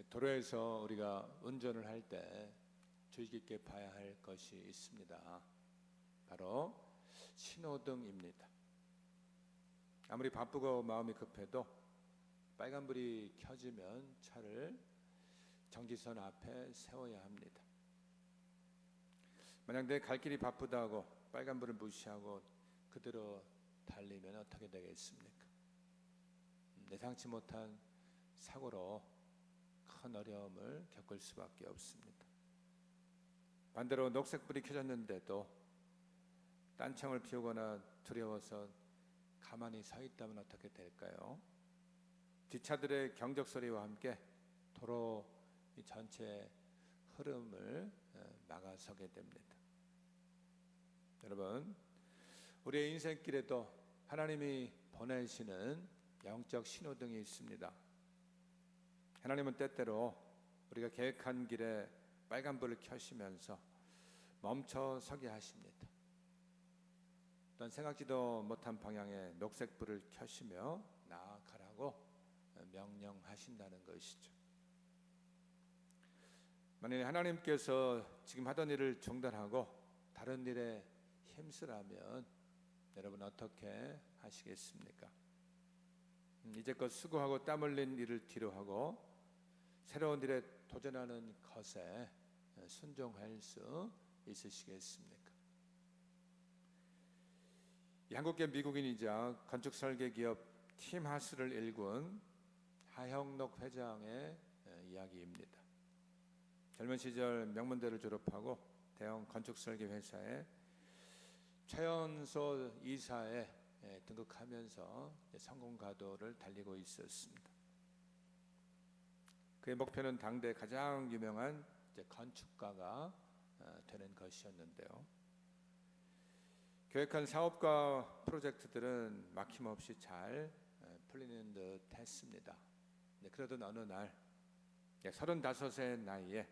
도로에서 우리가 운전을 할 때 주의 깊게 봐야 할 것이 있습니다. 바로 신호등입니다. 아무리 바쁘고 마음이 급해도 빨간불이 켜지면 차를 정지선 앞에 세워야 합니다. 만약 내 갈 길이 바쁘다고 빨간불을 무시하고 그대로 달리면 어떻게 되겠습니까? 예상치 못한 사고로 큰 어려움을 겪을 수밖에 없습니다. 반대로 녹색불이 켜졌는데도 딴청을 피우거나 두려워서 가만히 서 있다면 어떻게 될까요? 뒷차들의 경적 소리와 함께 도로 전체 흐름을 막아서게 됩니다. 여러분, 우리의 인생길에도 하나님이 보내시는 영적 신호등이 있습니다. 하나님은 때때로 우리가 계획한 길에 빨간불을 켜시면서 멈춰 서게 하십니다. 또한 생각지도 못한 방향에 녹색불을 켜시며 나아가라고 명령하신다는 것이죠. 만약에 하나님께서 지금 하던 일을 중단하고 다른 일에 힘쓰라면 여러분 어떻게 하시겠습니까? 이제껏 수고하고 땀 흘린 일을 뒤로하고 새로운 일에 도전하는 것에 순종할 수 있으시겠습니까? 한국계 미국인이자 건축설계 기업 팀하스를 일군 하형록 회장의 이야기입니다. 젊은 시절 명문대를 졸업하고 대형 건축설계 회사에 최연소 이사에 등극하면서 성공 가도를 달리고 있었습니다. 그의 목표는 당대 가장 유명한 건축가가 되는 것이었는데요. 계획한 사업과 프로젝트들은 막힘없이 잘 풀리는 듯 했습니다. 그러던 어느 날 35의 나이에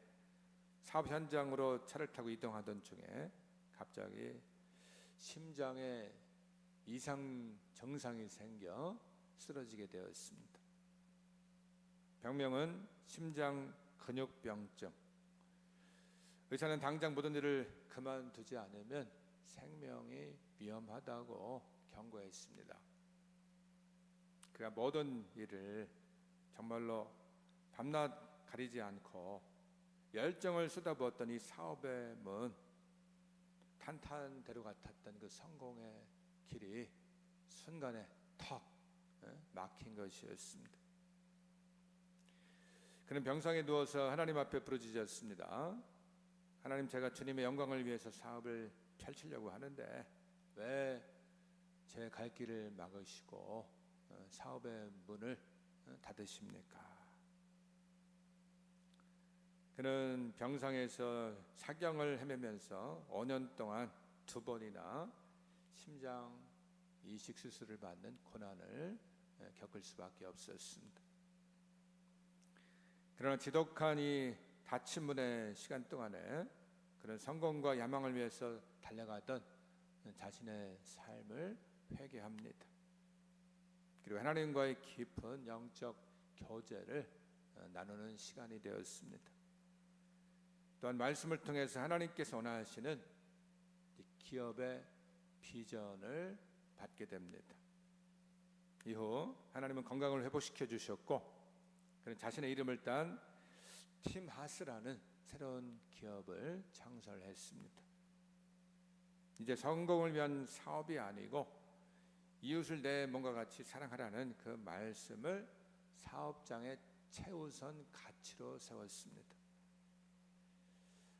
사업 현장으로 차를 타고 이동하던 중에 갑자기 심장에 이상 증상이 생겨 쓰러지게 되었습니다. 병명은 심장 근육병증. 의사는 당장 모든 일을 그만두지 않으면 생명이 위험하다고 경고했습니다. 그가 모든 일을 정말로 밤낮 가리지 않고 열정을 쏟아부었던 이 사업의 문, 탄탄대로 같았던 그 성공의 길이 순간에 턱 막힌 것이었습니다. 그는 병상에 누워서 하나님 앞에 부르짖었습니다. 하나님, 제가 주님의 영광을 위해서 사업을 펼치려고 하는데 왜 제 갈 길을 막으시고 사업의 문을 닫으십니까? 그는 병상에서 사경을 헤매면서 5년 동안 2번이나 심장 이식 수술을 받는 고난을 겪을 수밖에 없었습니다. 그러나 지독한 이 닫힌 문의 시간 동안에 그는 성공과 야망을 위해서 달려가던 자신의 삶을 회개합니다. 그리고 하나님과의 깊은 영적 교제를 나누는 시간이 되었습니다. 또한 말씀을 통해서 하나님께서 원하시는 기업의 비전을 받게 됩니다. 이후 하나님은 건강을 회복시켜 주셨고 그는 자신의 이름을 딴 팀하스라는 새로운 기업을 창설했습니다. 이제 성공을 위한 사업이 아니고 이웃을 내 몸과 같이 사랑하라는 그 말씀을 사업장의 최우선 가치로 세웠습니다.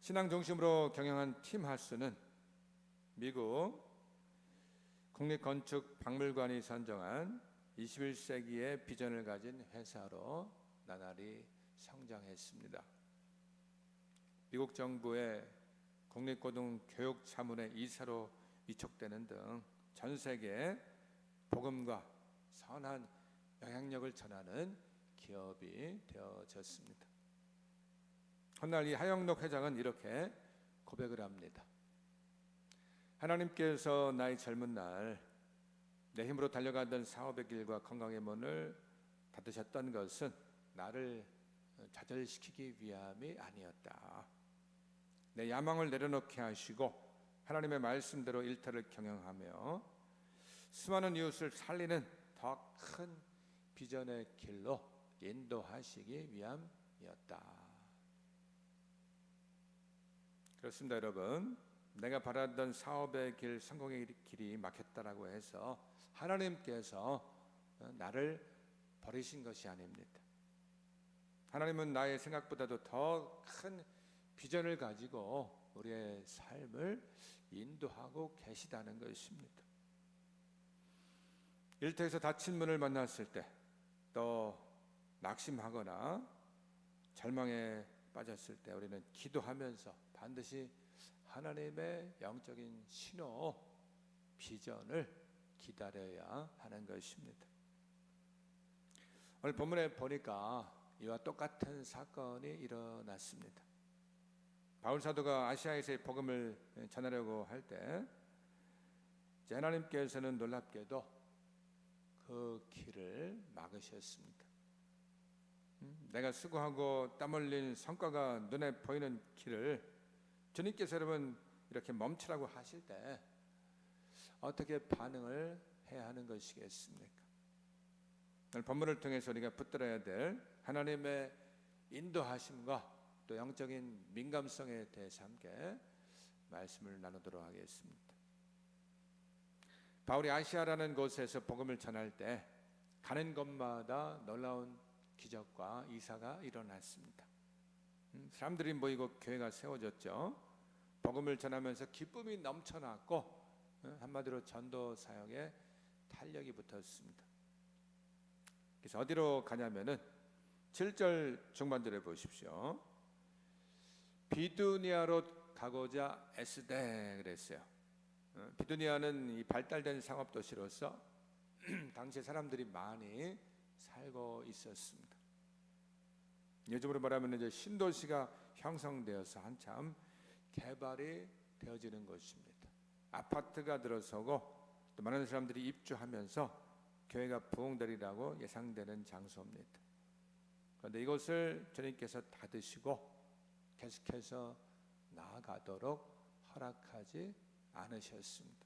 신앙 중심으로 경영한 팀하스는 미국 국립건축박물관이 선정한 21세기의 비전을 가진 회사로 나날이 성장했습니다. 미국 정부의 국립고등교육자문의 이사로 위촉되는 등 전 세계에 복음과 선한 영향력을 전하는 기업이 되어졌습니다. 훗날 이 하영록 회장은 이렇게 고백을 합니다. 하나님께서 나의 젊은 날 내 힘으로 달려가던 사업의 길과 건강의 문을 닫으셨던 것은 나를 좌절시키기 위함이 아니었다. 내 야망을 내려놓게 하시고 하나님의 말씀대로 일터를 경영하며 수많은 이웃을 살리는 더 큰 비전의 길로 인도하시기 위함이었다. 그렇습니다, 여러분. 내가 바라던 사업의 길, 성공의 길이 막혔다라고 해서 하나님께서 나를 버리신 것이 아닙니다. 하나님은 나의 생각보다도 더 큰 비전을 가지고 우리의 삶을 인도하고 계시다는 것입니다. 일터에서 닫힌 문을 만났을 때, 또 낙심하거나 절망에 빠졌을 때 우리는 기도하면서 반드시 하나님의 영적인 신호, 비전을 기다려야 하는 것입니다. 오늘 본문에 보니까 이와 똑같은 사건이 일어났습니다. 바울 사도가 아시아에서의 복음을 전하려고 할 때 하나님께서는 놀랍게도 그 길을 막으셨습니다. 내가 수고하고 땀 흘린 성과가 눈에 보이는 길을 주님께서 여러분 이렇게 멈추라고 하실 때 어떻게 반응을 해야 하는 것이겠습니까? 오늘 본문을 통해서 우리가 붙들어야 될 하나님의 인도하심과 또 영적인 민감성에 대해서 함께 말씀을 나누도록 하겠습니다. 바울이 아시아라는 곳에서 복음을 전할 때 가는 곳마다 놀라운 기적과 이사가 일어났습니다. 사람들이 모이고 교회가 세워졌죠. 복음을 전하면서 기쁨이 넘쳐났고 한마디로 전도 사역에 탄력이 붙었습니다. 그래서 어디로 가냐면은 7절 중반절에 보십시오. 비두니아로 가고자 애쓰되 그랬어요. 비두니아는 이 발달된 상업 도시로서 당시 사람들이 많이 살고 있었습니다. 요즘으로 말하면 이제 신도시가 형성되어서 한참 개발이 되어지는 것입니다. 아파트가 들어서고 또 많은 사람들이 입주하면서 교회가 부흥되리라고 예상되는 장소입니다. 그런데 이곳을 주님께서 닫으시고 계속해서 나아가도록 허락하지 않으셨습니다.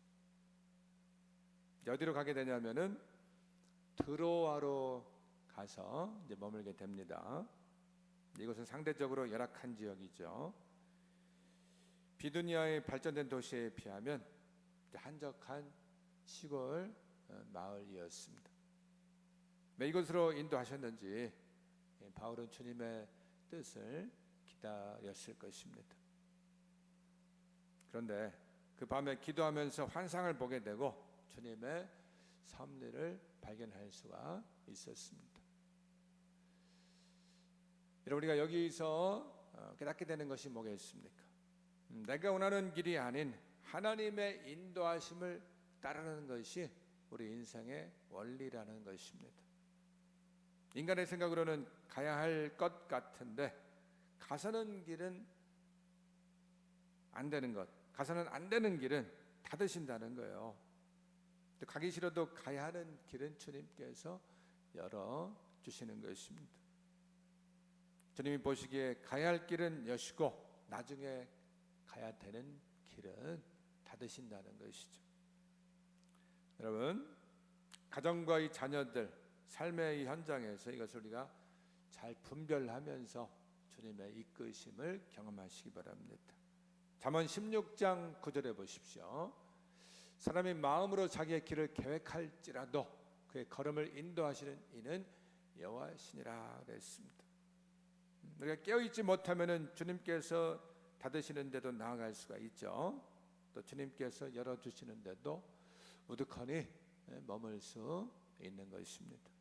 어디로 가게 되냐면은 드로아로 가서 이제 머물게 됩니다. 이곳은 상대적으로 열악한 지역이죠. 비두니아의 발전된 도시에 비하면 한적한 시골 마을이었습니다. 왜 이곳으로 인도하셨는지 바울은 주님의 뜻을 기다렸을 것입니다. 그런데 그 밤에 기도하면서 환상을 보게 되고 주님의 섭리를 발견할 수가 있었습니다. 우리가 여기서 깨닫게 되는 것이 뭐겠습니까? 내가 원하는 길이 아닌 하나님의 인도하심을 따르는 것이 우리 인생의 원리라는 것입니다. 인간의 생각으로는 가야 할 것 같은데 가서는 길은 안 되는 것, 가서는 안 되는 길은 닫으신다는 거예요. 가기 싫어도 가야 하는 길은 주님께서 열어주시는 것입니다. 주님이 보시기에 가야 할 길은 여시고 나중에 가야 되는 길은 닫으신다는 것이죠. 여러분, 가정과 이 자녀들, 삶의 이 현장에서 이것을 우리가 잘 분별하면서 주님의 이끄심을 경험하시기 바랍니다. 잠언 16장 9절에 보십시오. 사람이 마음으로 자기의 길을 계획할지라도 그의 걸음을 인도하시는 이는 여호와시니라 그랬습니다. 우리가 깨어있지 못하면 주님께서 닫으시는데도 나아갈 수가 있죠. 또 주님께서 열어주시는데도 우두커니 머물 수 있는 것입니다.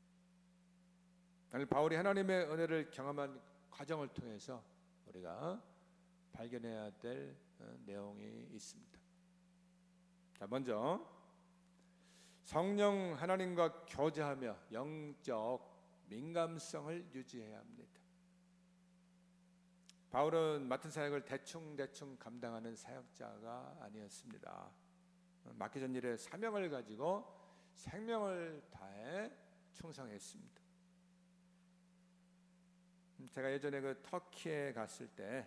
바울이 하나님의 은혜를 경험한 과정을 통해서 우리가 발견해야 될 내용이 있습니다. 자, 먼저 성령 하나님과 교제하며 영적 민감성을 유지해야 합니다. 바울은 맡은 사역을 대충 감당하는 사역자가 아니었습니다. 맡겨진 일에 사명을 가지고 생명을 다해 충성했습니다. 제가 예전에 그 터키에 갔을 때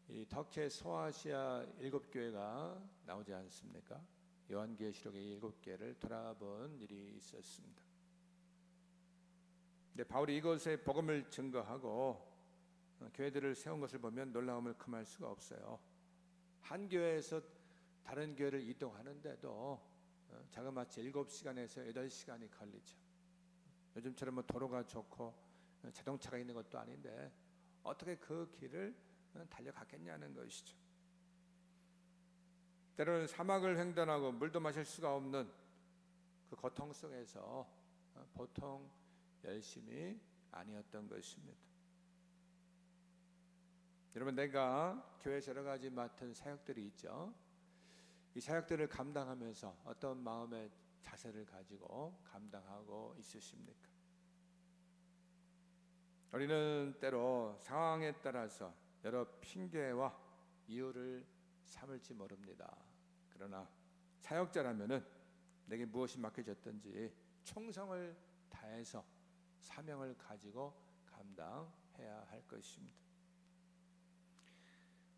이 터키의 소아시아 7교회가 나오지 않습니까? 요한계시록의 7개를 돌아본 일이 있었습니다. 근데 바울이 이곳에 복음을 증거하고 교회들을 세운 것을 보면 놀라움을 금할 수가 없어요. 한 교회에서 다른 교회를 이동하는데도 자그마치 7시간에서 8시간이 걸리죠. 요즘처럼 뭐 도로가 좋고 자동차가 있는 것도 아닌데 어떻게 그 길을 달려갔겠냐는 것이죠. 때로는 사막을 횡단하고 물도 마실 수가 없는 그 고통 속에서 보통 열심이 아니었던 것입니다. 여러분, 내가 교회에서 여러 가지 맡은 사역들이 있죠. 이 사역들을 감당하면서 어떤 마음의 자세를 가지고 감당하고 있으십니까? 우리는 때로 상황에 따라서 여러 핑계와 이유를 삼을지 모릅니다. 그러나 사역자라면은 내게 무엇이 맡겨졌든지 충성을 다해서 사명을 가지고 감당해야 할 것입니다.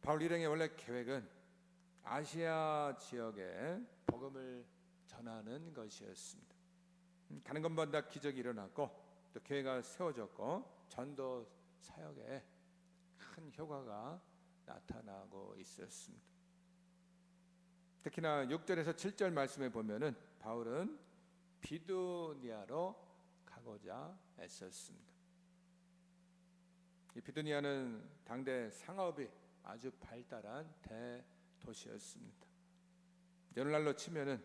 바울 일행의 원래 계획은 아시아 지역에 복음을 전하는 것이었습니다. 가는 것마다 기적이 일어났고 또 교회가 세워졌고 전도 사역에 큰 효과가 나타나고 있었습니다. 특히나 6절에서 7절 말씀에 보면은 바울은 비두니아로 가고자 애썼습니다. 이 비두니아는 당대 상업이 아주 발달한 대도시였습니다. 오늘날로 치면은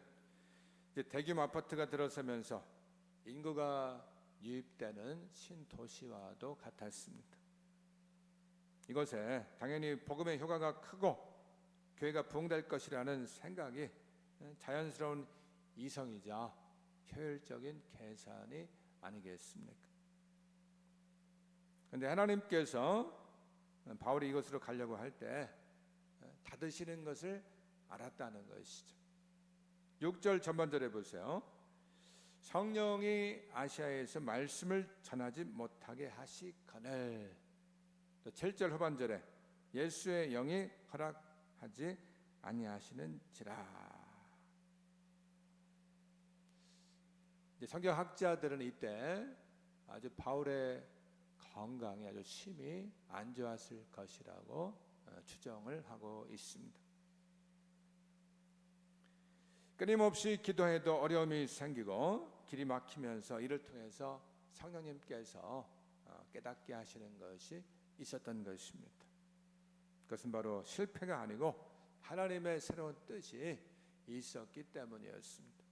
이제 대규모 아파트가 들어서면서 인구가 유입되는 신도시와도 같았습니다. 이것에 당연히 복음의 효과가 크고 교회가 부흥될 것이라는 생각이 자연스러운 이성이자 효율적인 계산이 아니겠습니까? 그런데 하나님께서 바울이 이곳으로 가려고 할 때 닫으시는 것을 알았다는 것이죠. 6절 전반절에 보세요. 성령이 아시아에서 말씀을 전하지 못하게 하시거늘. 또 7절 후반절에 예수의 영이 허락하지 아니하시는지라. 성경학자들은 이때 아주 바울의 건강이 아주 심히 안 좋았을 것이라고 추정을 하고 있습니다. 끊임없이 기도해도 어려움이 생기고 길이 막히면서 이를 통해서 성령님께서 깨닫게 하시는 것이 있었던 것입니다. 그것은 바로 실패가 아니고 하나님의 새로운 뜻이 있었기 때문이었습니다.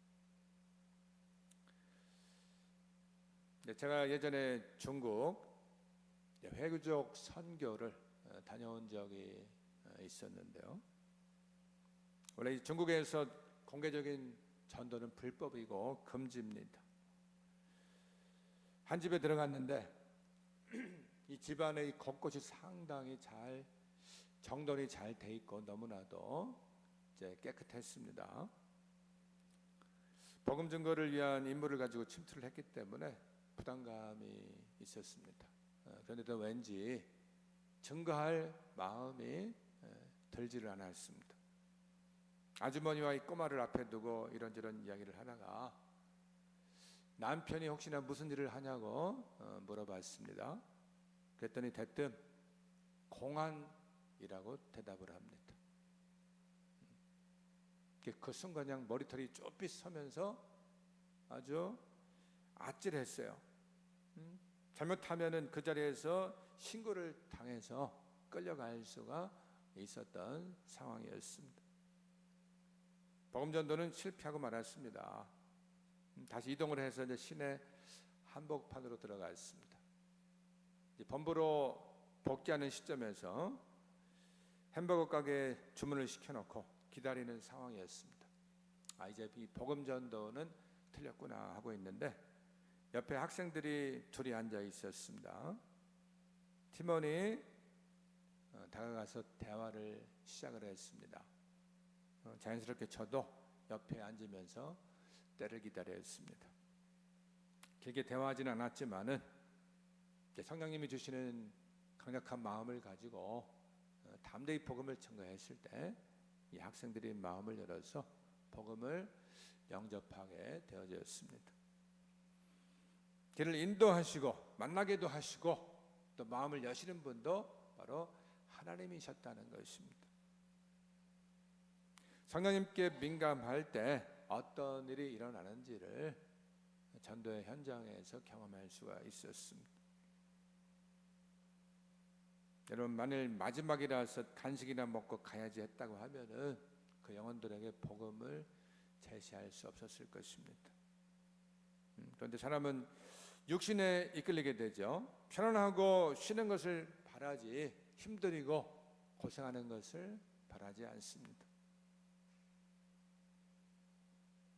제가 예전에 중국 회교적 선교를 다녀온 적이 있었는데요. 원래 중국에서 공개적인 전도는 불법이고 금지입니다. 한 집에 들어갔는데 이 집안의 곳곳이 상당히 잘 정돈이 잘 돼 있고 너무나도 이제 깨끗했습니다. 복음 증거를 위한 임무를 가지고 침투를 했기 때문에 부담감이 있었습니다. 그런데도 왠지 증거할 마음이 들지를 않았습니다. 아주머니와 이 꼬마를 앞에 두고 이런저런 이야기를 하다가 남편이 혹시나 무슨 일을 하냐고 물어봤습니다. 그랬더니 대뜸 공안이라고 대답을 합니다. 그 순간 그냥 머리털이 쭈삣 서면서 아주 아찔했어요. 잘못하면은 그 자리에서 신고를 당해서 끌려갈 수가 있었던 상황이었습니다. 복음 전도는 실패하고 말았습니다. 다시 이동을 해서 이제 시내 한복판으로 들어갔습니다. 이제 본부로 복귀하는 시점에서 햄버거 가게에 주문을 시켜놓고 기다리는 상황이었습니다. 이제 이 복음 전도는 틀렸구나 하고 있는데 옆에 학생들이 둘이 앉아 있었습니다. 티몬이 다가가서 대화를 시작을 했습니다. 자연스럽게 저도 옆에 앉으면서 때를 기다렸습니다. 길게 대화하지는 않았지만은 성령님이 주시는 강력한 마음을 가지고 담대히 복음을 증거했을 때 이 학생들이 마음을 열어서 복음을 영접하게 되어졌습니다. 길을 인도하시고 만나게도 하시고 또 마음을 여시는 분도 바로 하나님이셨다는 것입니다. 성령님께 민감할 때 어떤 일이 일어나는지를 전도의 현장에서 경험할 수가 있었습니다. 여러분, 만일 마지막이라서 간식이나 먹고 가야지 했다고 하면은 그 영혼들에게 복음을 제시할 수 없었을 것입니다. 그런데 사람은 육신에 이끌리게 되죠. 편안하고 쉬는 것을 바라지 힘들이고 고생하는 것을 바라지 않습니다.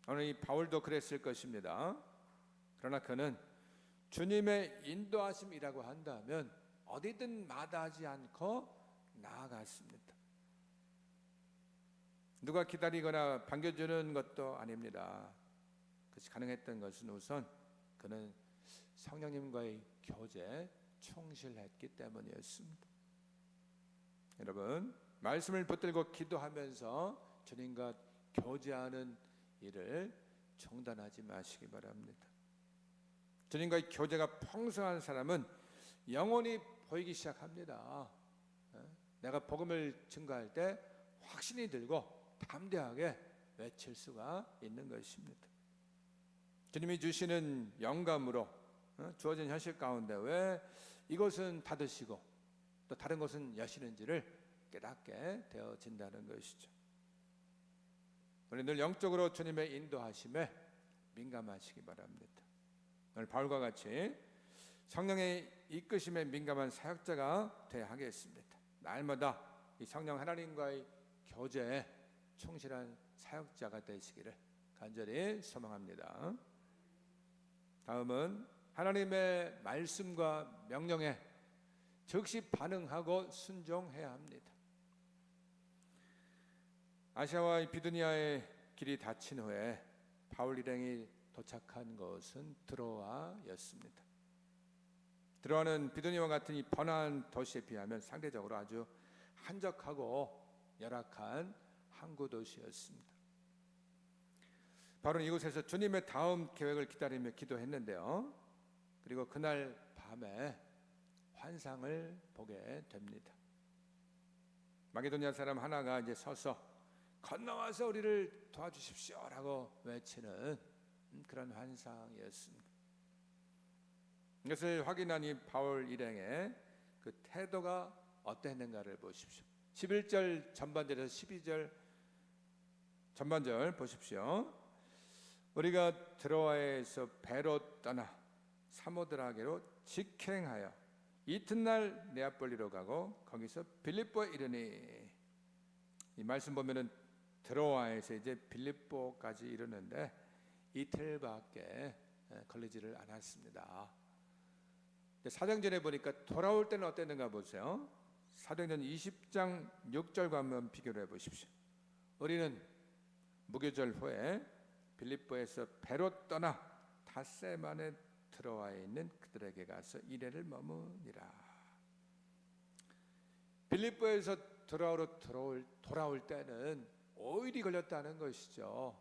오늘 이 바울도 그랬을 것입니다. 그러나 그는 주님의 인도하심이라고 한다면 어디든 마다하지 않고 나아갔습니다. 누가 기다리거나 반겨주는 것도 아닙니다. 그것이 가능했던 것은 우선 그는 성령님과의 교제에 충실했기 때문이었습니다. 여러분, 말씀을 붙들고 기도하면서 주님과 교제하는 일을 중단하지 마시기 바랍니다. 주님과의 교제가 풍성한 사람은 영혼이 보이기 시작합니다. 내가 복음을 증거할 때 확신이 들고 담대하게 외칠 수가 있는 것입니다. 주님이 주시는 영감으로 주어진 현실 가운데 왜 이것은 닫으시고 또 다른 것은 여시는지를 깨닫게 되어진다는 것이죠. 우리 늘 영적으로 주님의 인도하심에 민감하시기 바랍니다. 오늘 바울과 같이 성령의 이끄심에 민감한 사역자가 되어야 하겠습니다. 날마다 이 성령 하나님과의 교제에 충실한 사역자가 되시기를 간절히 소망합니다. 다음은 하나님의 말씀과 명령에 즉시 반응하고 순종해야 합니다. 아시아와 비두니아의 길이 닫힌 후에 바울 일행이 도착한 곳은 드로아였습니다. 드로아는 비두니아와 같은 이 번화한 도시에 비하면 상대적으로 아주 한적하고 열악한 항구 도시였습니다. 바울은 이곳에서 주님의 다음 계획을 기다리며 기도했는데요. 그리고 그날 밤에 환상을 보게 됩니다. 마게도니아 사람 하나가 이제 서서 건너와서 우리를 도와주십시오라고 외치는 그런 환상이었습니다. 이것을 확인한 이 바울 일행의 그 태도가 어땠는가를 보십시오. 11절 전반절에서 12절 전반절 보십시오. 우리가 드로아에서 배로 떠나 사모드라게로 직행하여 이튿날 네아폴리로 가고 거기서 빌립보에 이르니, 이 말씀 보면은 드로아에서 이제 빌립보까지 이르는데 이틀밖에 걸리지를 않았습니다. 사도행전에 보니까 돌아올 때는 어땠는가 보세요. 사도행전 20장 6절과 한번 비교를 해보십시오. 우리는 무교절 후에 빌립보에서 배로 떠나 닷새만에 드로아에 있는 그들에게 가서 이래를 머무니라. 빌립보에서 드로아로 돌아올 때는 5일이 걸렸다는 것이죠.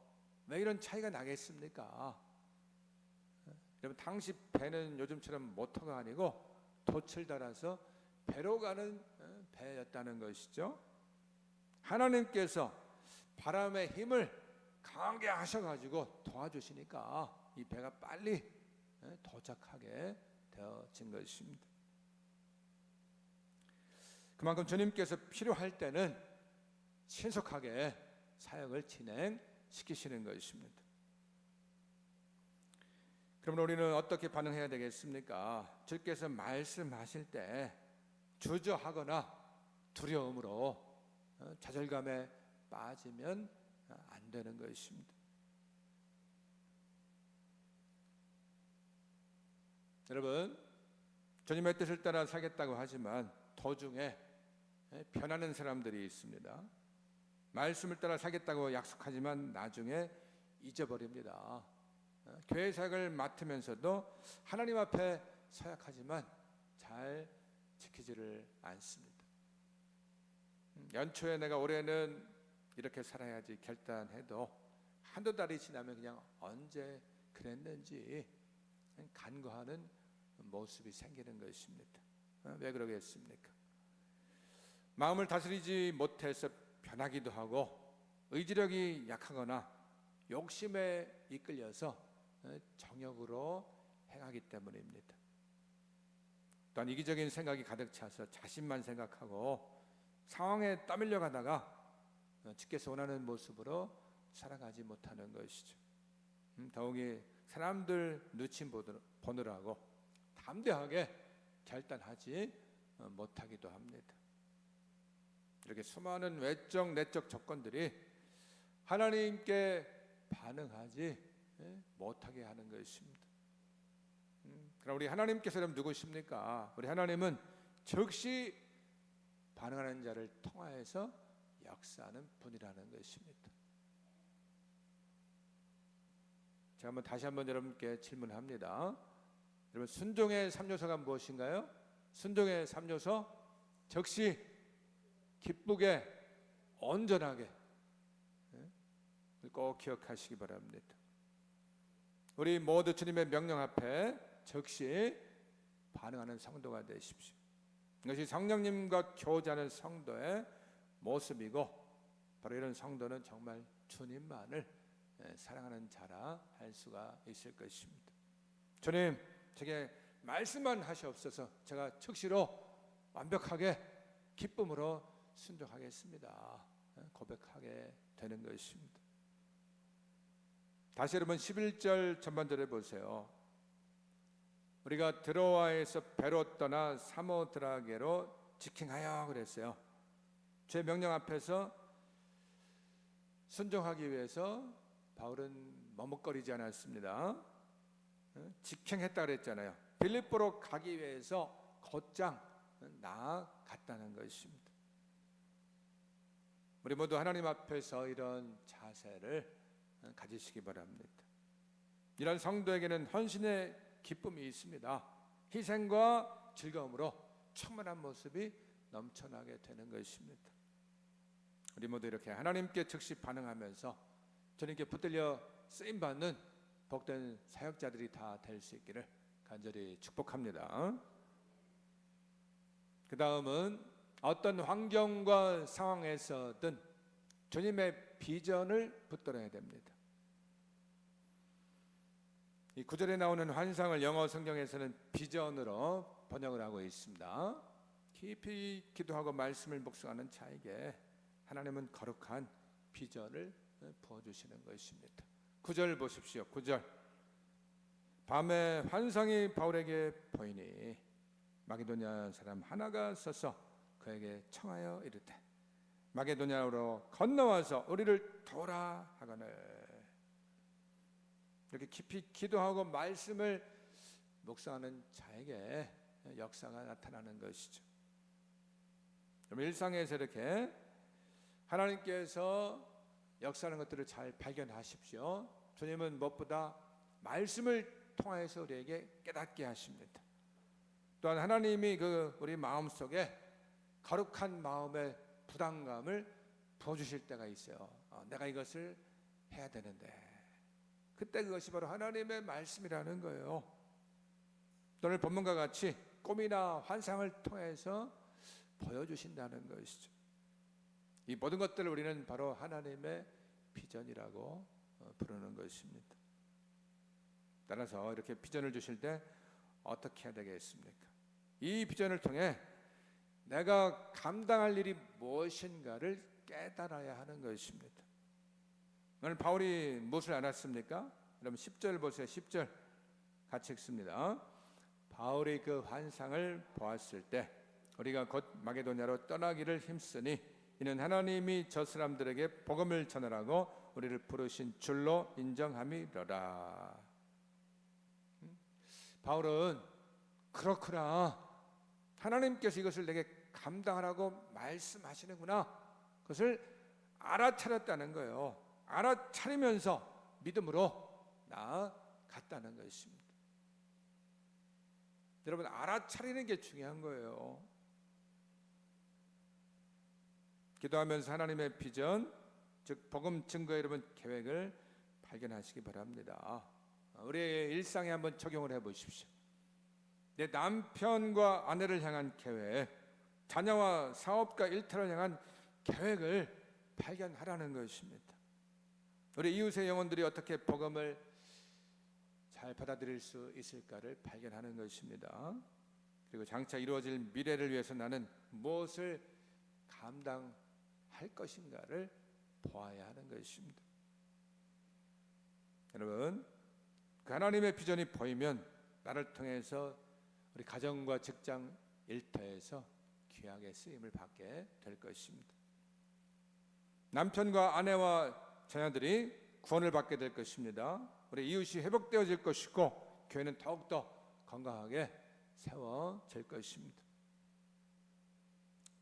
왜 이런 차이가 나겠습니까? 여러분, 당시 배는 요즘처럼 모터가 아니고 돛을 달아서 배로 가는 배였다는 것이죠. 하나님께서 바람의 힘을 강하게 하셔가지고 도와주시니까 이 배가 빨리 도착하게 되어진 것입니다. 그만큼 주님께서 필요할 때는 신속하게 사역을 진행시키시는 것입니다. 그러면 우리는 어떻게 반응해야 되겠습니까? 주께서 말씀하실 때 주저하거나 두려움으로 좌절감에 빠지면 안 되는 것입니다. 여러분, 주님의 뜻을 따라 살겠다고 하지만 도중에 변하는 사람들이 있습니다. 말씀을 따라 살겠다고 약속하지만 나중에 잊어버립니다. 교회 사역을 맡으면서도 하나님 앞에 서약하지만 잘 지키지를 않습니다. 연초에 내가 올해는 이렇게 살아야지 결단해도 한두 달이 지나면 그냥 언제 그랬는지 간과하는 모습이 생기는 것입니다. 왜 그러겠습니까? 마음을 다스리지 못해서 변하기도 하고 의지력이 약하거나 욕심에 이끌려서 정욕으로 행하기 때문입니다. 또한 이기적인 생각이 가득 차서 자신만 생각하고 상황에 떠밀려 가다가 주께서 원하는 모습으로 살아가지 못하는 것이죠. 더욱이 사람들 눈치 보느라고 담대하게 결단하지 못하기도 합니다. 이렇게 수많은 외적 내적 조건들이 하나님께 반응하지 못하게 하는 것입니다. 그럼 우리 하나님께서는 누구십니까? 우리 하나님은 즉시 반응하는 자를 통하여서 역사하는 분이라는 것입니다. 제가 다시 한번 여러분께 질문합니다. 여러분, 순종의 3요소가 무엇인가요? 순종의 3요소, 즉시 기쁘게 온전하게 꼭 기억하시기 바랍니다. 우리 모두 주님의 명령 앞에 즉시 반응하는 성도가 되십시오. 이것이 성령님과 교제하는 성도의 모습이고, 바로 이런 성도는 정말 주님만을 사랑하는 자라 할 수가 있을 것입니다. 주님, 제게 말씀만 하시옵소서. 제가 즉시로 완벽하게 기쁨으로 순종하겠습니다. 고백하게 되는 것입니다. 다시 여러분 11절 전반절에 보세요. 우리가 드로아에서 배로 떠나 사모드라게로 직행하여 그랬어요. 제 명령 앞에서 순종하기 위해서 바울은 머뭇거리지 않았습니다. 직행했다 그랬잖아요. 빌립보로 가기 위해서 곧장 나아갔다는 것입니다. 우리 모두 하나님 앞에서 이런 자세를 가지시기 바랍니다. 이런 성도에게는 헌신의 기쁨이 있습니다. 희생과 즐거움으로 충만한 모습이 넘쳐나게 되는 것입니다. 우리 모두 이렇게 하나님께 즉시 반응하면서 주님께 붙들려 쓰임받는 복된 사역자들이 다 될 수 있기를 간절히 축복합니다. 그 다음은 어떤 환경과 상황에서든 주님의 비전을 붙들어야 됩니다. 이 9절에 나오는 환상을 영어 성경에서는 비전으로 번역을 하고 있습니다. 깊이 기도하고 말씀을 묵상하는 자에게 하나님은 거룩한 비전을 부어주시는 것입니다. 9절 보십시오. 9절. 밤에 환상이 바울에게 보이니 마게도냐 사람 하나가 서서 그에게 청하여 이르되 마게도냐로 건너와서 우리를 도우라 하거늘. 이렇게 깊이 기도하고 말씀을 묵상하는 자에게 역사가 나타나는 것이죠. 일상에서 이렇게 하나님께서 역사하는 것들을 잘 발견하십시오. 주님은 무엇보다 말씀을 통해서 우리에게 깨닫게 하십니다. 또한 하나님이 우리 마음속에 거룩한 마음의 부담감을 부어주실 때가 있어요. 내가 이것을 해야 되는데, 그때 그것이 바로 하나님의 말씀이라는 거예요. 오늘 본문과 같이 꿈이나 환상을 통해서 보여주신다는 것이죠. 이 모든 것들을 우리는 바로 하나님의 비전이라고 부르는 것입니다. 따라서 이렇게 비전을 주실 때 어떻게 해야 되겠습니까? 이 비전을 통해 내가 감당할 일이 무엇인가를 깨달아야 하는 것입니다. 오늘 바울이 무엇을 알았습니까? 여러분 10절 보세요. 10절 같이 읽습니다. 바울이 그 환상을 보았을 때 우리가 곧 마게도냐로 떠나기를 힘쓰니 이는 하나님이 저 사람들에게 복음을 전하라고 우리를 부르신 줄로 인정함이로라. 바울은 그렇구나, 하나님께서 이것을 내게 감당하라고 말씀하시는구나, 그것을 알아차렸다는 거예요. 알아차리면서 믿음으로 나아갔다는 것입니다. 여러분 알아차리는 게 중요한 거예요. 기도하면서 하나님의 비전, 즉 복음 증거 여러분 계획을 발견하시기 바랍니다. 우리의 일상에 한번 적용을 해보십시오. 내 남편과 아내를 향한 계획, 자녀와 사업과 일터를 향한 계획을 발견하라는 것입니다. 우리 이웃의 영혼들이 어떻게 복음을 잘 받아들일 수 있을까를 발견하는 것입니다. 그리고 장차 이루어질 미래를 위해서 나는 무엇을 감당할 것인가를 보아야 하는 것입니다. 여러분, 그 하나님의 비전이 보이면 나를 통해서 우리 가정과 직장 일터에서 귀하게 쓰임을 받게 될 것입니다. 남편과 아내와 자녀들이 구원을 받게 될 것입니다. 우리 이웃이 회복되어질 것이고 교회는 더욱더 건강하게 세워질 것입니다.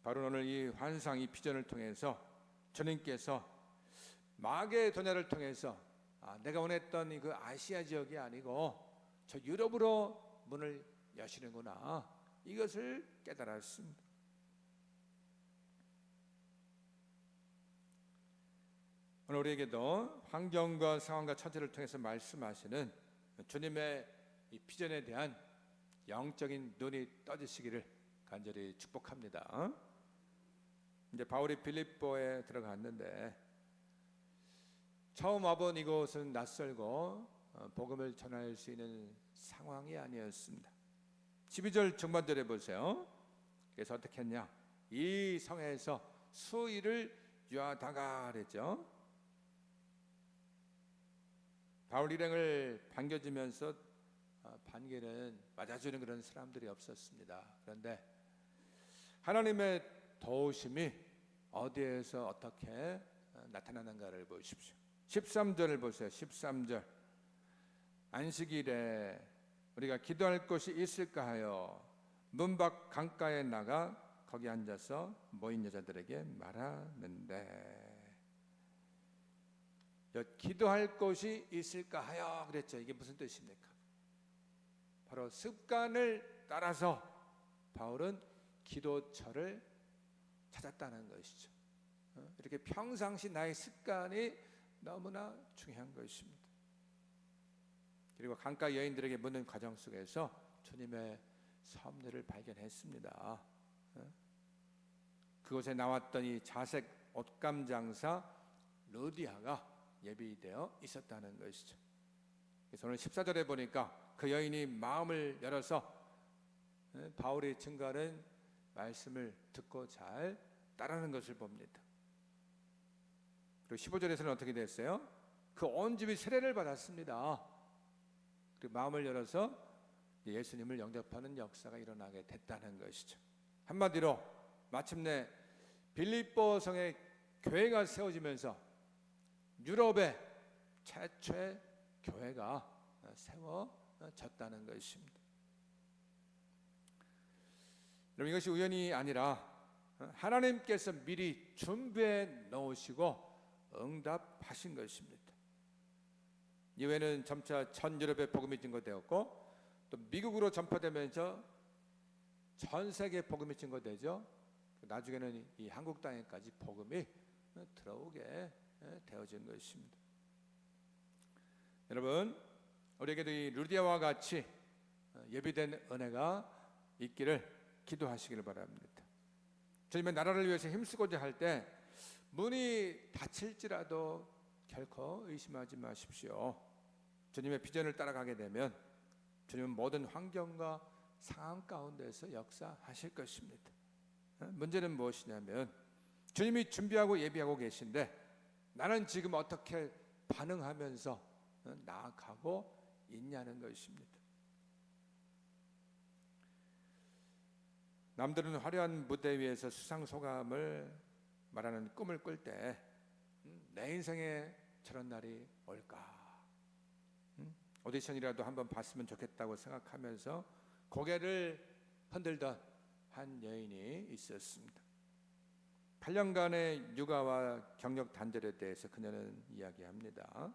바로 오늘 이 환상, 이 비전을 통해서 주님께서 마개 도냐를 통해서 내가 원했던 그 아시아 지역이 아니고 저 유럽으로 문을 여시는구나, 이것을 깨달았습니다. 오늘 우리에게도 환경과 상황과 처지를 통해서 말씀하시는 주님의 이 비전에 대한 영적인 눈이 떠지시기를 간절히 축복합니다. 이제 바울이 빌립보에 들어갔는데 처음 와본 이곳은 낯설고 복음을 전할 수 있는 상황이 아니었습니다. 12절 중반절에 보세요. 그래서 어떻게 했냐? 이 성에서 수일을 유하다가 그랬죠. 바울 일행을 반겨주면서 반기는 맞아주는 그런 사람들이 없었습니다. 그런데 하나님의 도우심이 어디에서 어떻게 나타나는가를 보십시오. 13절을 보세요. 13절. 안식일에 우리가 기도할 곳이 있을까 하여 문 밖 강가에 나가 거기 앉아서 모인 여자들에게 말하는데, 기도할 곳이 있을까 하여 그랬죠. 이게 무슨 뜻입니까? 바로 습관을 따라서 바울은 기도처를 찾았다는 것이죠. 이렇게 평상시 나의 습관이 너무나 중요한 것입니다. 그리고 강가 여인들에게 묻는 과정 속에서 주님의 섭리를 발견했습니다. 그곳에 나왔던 이 자색 옷감 장사 루디아가 예비되어 있었다는 것이죠. 그래서 오늘 14절에 보니까 그 여인이 마음을 열어서 바울의 증거하는 말씀을 듣고 잘 따르는 것을 봅니다. 그리고 15절에서는 어떻게 됐어요? 그 온 집이 세례를 받았습니다. 그리고 마음을 열어서 예수님을 영접하는 역사가 일어나게 됐다는 것이죠. 한마디로 마침내 빌립보 성의 교회가 세워지면서 유럽의 최초의 교회가 세워졌다는 것입니다. 여러분, 이것이 우연이 아니라 하나님께서 미리 준비해 놓으시고 응답하신 것입니다. 이후에는 점차 전 유럽에 복음이 증거되었고 또 미국으로 전파되면서 전 세계에 복음이 증거되죠. 나중에는 이 한국 땅에까지 복음이 들어오게 되어진 것입니다. 여러분, 우리에게도 이 루디아와 같이 예비된 은혜가 있기를 기도하시기를 바랍니다. 주님의 나라를 위해서 힘쓰고자 할 때 문이 닫힐지라도 결코 의심하지 마십시오. 주님의 비전을 따라가게 되면 주님은 모든 환경과 상황 가운데서 역사하실 것입니다. 문제는 무엇이냐면 주님이 준비하고 예비하고 계신데 나는 지금 어떻게 반응하면서 나아가고 있냐는 것입니다. 남들은 화려한 무대 위에서 수상소감을 말하는 꿈을 꿀 때 내 인생에 저런 날이 올까? 오디션이라도 한번 봤으면 좋겠다고 생각하면서 고개를 흔들던 한 여인이 있었습니다. 8년간의 육아와 경력 단절에 대해서 그녀는 이야기합니다.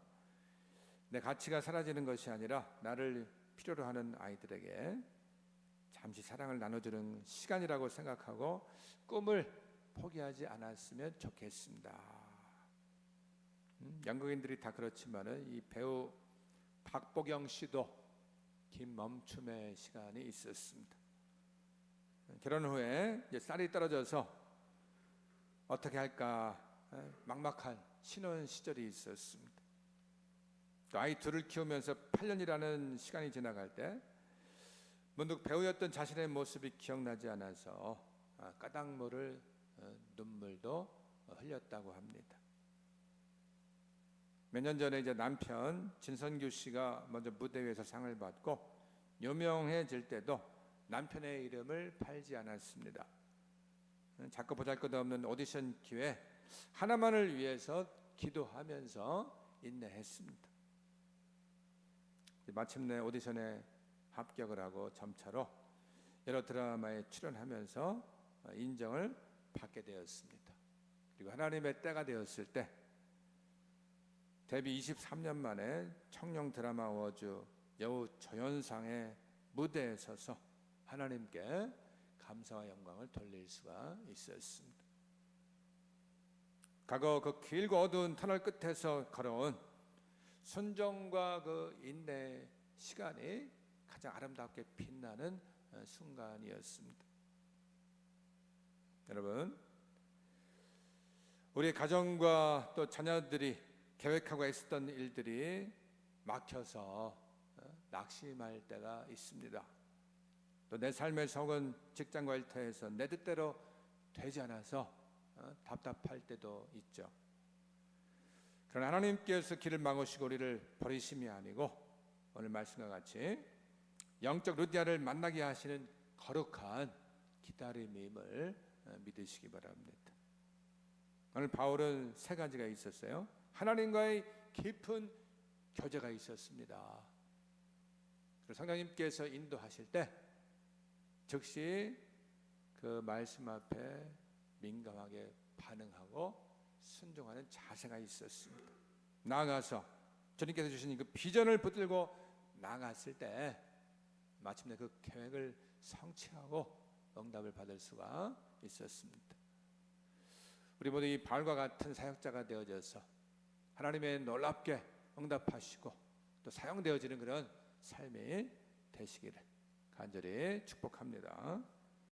내 가치가 사라지는 것이 아니라 나를 필요로 하는 아이들에게 잠시 사랑을 나눠주는 시간이라고 생각하고 꿈을 포기하지 않았으면 좋겠습니다. 연극인들이 다 그렇지만은 이 배우 박보경 씨도 긴 멈춤의 시간이 있었습니다. 결혼 후에 이제 쌀이 떨어져서 어떻게 할까 막막한 신혼 시절이 있었습니다. 또 아이 둘을 키우면서 8년이라는 시간이 지나갈 때 문득 배우였던 자신의 모습이 기억나지 않아서 까닭 모를 눈물도 흘렸다고 합니다. 몇 년 전에 이제 남편 진선규 씨가 먼저 무대 위에서 상을 받고 유명해질 때도 남편의 이름을 팔지 않았습니다. 작고 보잘것없는 오디션 기회 하나만을 위해서 기도하면서 인내했습니다. 마침내 오디션에 합격을 하고 점차로 여러 드라마에 출연하면서 인정을 받게 되었습니다. 그리고 하나님의 때가 되었을 때 데뷔 23년 만에 청룡 드라마 어워즈 여우 조연상의 무대에 서서 하나님께 감사와 영광을 돌릴 수가 있었습니다. 과거 그 길고 어두운 터널 끝에서 걸어온 순종과 그 인내 시간이 가장 아름답게 빛나는 순간이었습니다. 여러분, 우리 가정과 또 자녀들이 계획하고 있었던 일들이 막혀서 낙심할 때가 있습니다. 또 내 삶의 속은 직장과 일터에서 내 뜻대로 되지 않아서 답답할 때도 있죠. 그러나 하나님께서 길을 막으시고 우리를 버리심이 아니고 오늘 말씀과 같이 영적 루디아를 만나게 하시는 거룩한 기다림임을 믿으시기 바랍니다. 오늘 바울은 세 가지가 있었어요. 하나님과의 깊은 교제가 있었습니다. 그리고 성령님께서 인도하실 때 즉시 그 말씀 앞에 민감하게 반응하고 순종하는 자세가 있었습니다. 나아가서 주님께서 주신 그 비전을 붙들고 나아갔을 때 마침내 그 계획을 성취하고 응답을 받을 수가 있었습니다. 우리 모두 이 바울과 같은 사역자가 되어져서 하나님의 놀랍게 응답하시고 또 사용되어지는 그런 삶이 되시기를 간절히 축복합니다.